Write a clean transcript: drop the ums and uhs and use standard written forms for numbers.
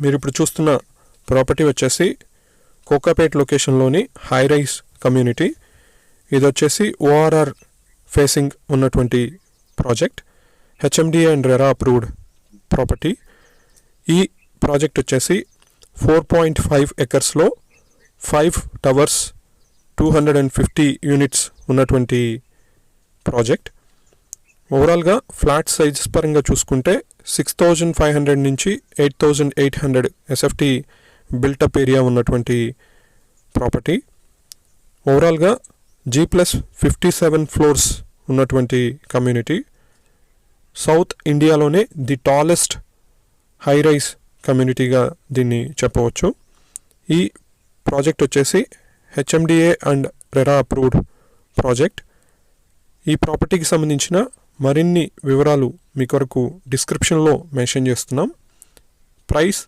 మీరు ఇప్పుడు చూస్తున్న ప్రాపర్టీ వచ్చేసి కోకాపేట్ లొకేషన్లోని హై రైస్ కమ్యూనిటీ. ఇది వచ్చేసి ఓఆర్ఆర్ ఫేసింగ్ ఉన్నటువంటి project, HMDA and RERA approved property. ఈ ప్రాజెక్ట్ వచ్చేసి 4.5 ఎకర్స్లో 5 టవర్స్ 250 యూనిట్స్ ఉన్నటువంటి ప్రాజెక్ట్. ఓవరాల్గా ఫ్లాట్ సైజెస్ పరంగా చూసుకుంటే 6,500 నుంచి 8,800 ఎస్ఎఫ్టీ బిల్టప్ ఏరియా ఉన్నటువంటి ప్రాపర్టీ. ఓవరాల్గా G+57 ఫ్లోర్స్ ఉన్నటువంటి కమ్యూనిటీ. సౌత్ ఇండియాలోనే ది టాలెస్ట్ హై రైస్ కమ్యూనిటీగా దీన్ని చెప్పవచ్చు. ఈ ప్రాజెక్ట్ వచ్చేసి HMDA and RERA approved project. ఈ ప్రాపర్టీకి సంబంధించిన మరిన్ని వివరాలు మీ కొరకు డిస్క్రిప్షన్లో మెన్షన్ చేస్తున్నాం. ప్రైస్